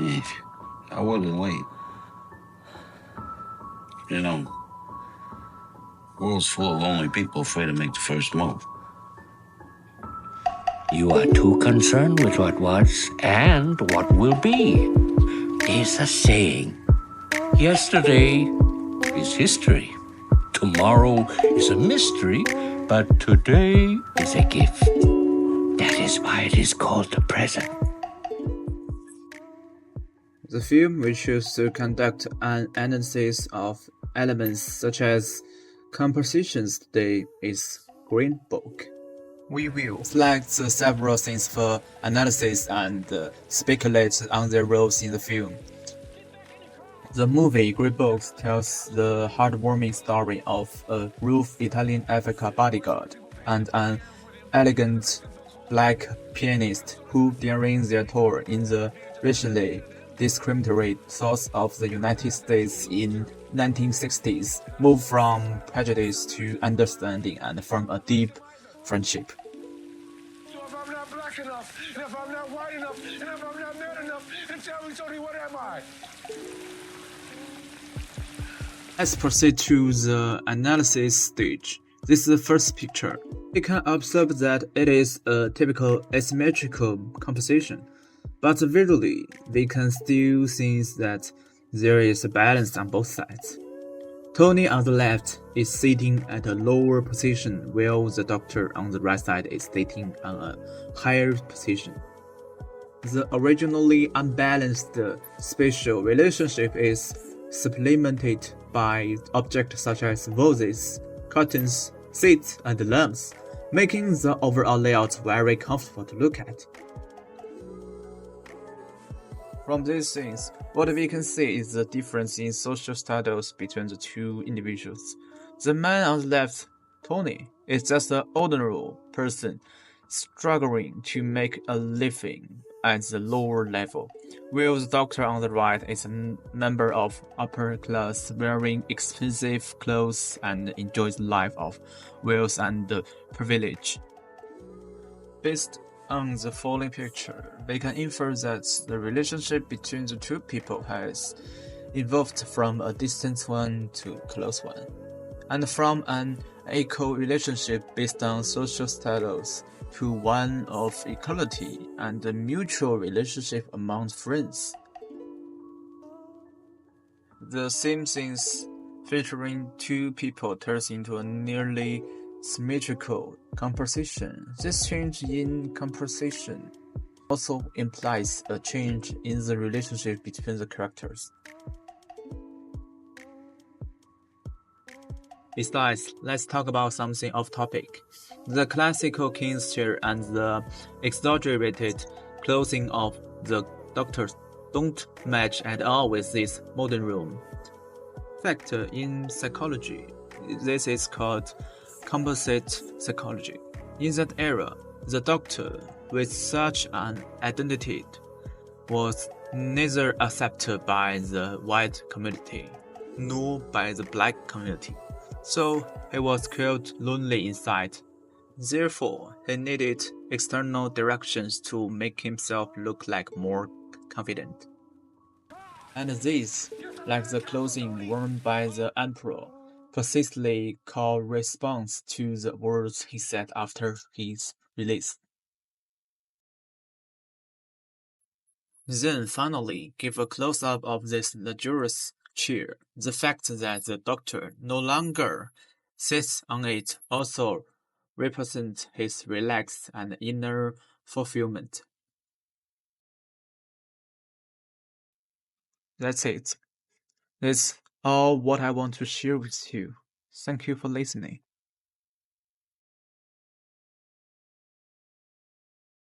Yeah, I wouldn't wait. You know, world's full of lonely people afraid to make the first move. You are too concerned with what was and what will be. There's a saying, yesterday is history. Tomorrow is a mystery, but today is a gift. That is why it is called the present. The film we choose to conduct an analysis of elements such as compositions today is Green Book. We will select several scenes for analysis and speculate on their roles in the film. The movie Green Book tells the heartwarming story of a rough Italian Africa bodyguard and an elegant black pianist who, during their tour in the racially discriminatory South of the United States in 1960s, moved from prejudice to understanding and formed a deep friendship. So if I'm not black enough, and if I'm not white enough, and if I'm not man enough, then tell me, Tony, what am I? Let's proceed to the analysis stage. This is the first picture. We can observe that it is a typical asymmetrical composition, but visually we can still see that there is a balance on both sides. Tony on the left is sitting at a lower position while the doctor on the right side is sitting on a higher position. The originally unbalanced spatial relationship is supplemented by objects such as vases, curtains, seats, and lamps, making the overall layout very comfortable to look at. From these scenes, what we can see is the difference in social status between the two individuals. The man on the left, Tony, is just an ordinary person struggling to make a living at the lower level, while the doctor on the right is a member of upper class wearing expensive clothes and enjoys life of wealth and privilege. Based on the following picture, we can infer that the relationship between the two people has evolved from a distant one to a close one, and from an equal relationship based on social status to one of equality and a mutual relationship among friends. The same scenes featuring two people turns into a nearly symmetrical composition. This change in composition also implies a change in the relationship between the characters. Besides, let's talk about something off topic. The classical king's chair and the exaggerated clothing of the doctors don't match at all with this modern room. In fact, in psychology, this is called composite psychology. In that era, the doctor with such an identity was neither accepted by the white community nor by the black community. So he was quite lonely inside. Therefore, he needed external directions to make himself look like more confident. And these, like the clothing worn by the emperor, precisely corresponds to the words he said after his release. Then finally, give a close-up of this luxurious chair. The fact that the doctor no longer sits on it also represents his relaxed and inner fulfillment. That's it. That's all what I want to share with you. Thank you for listening.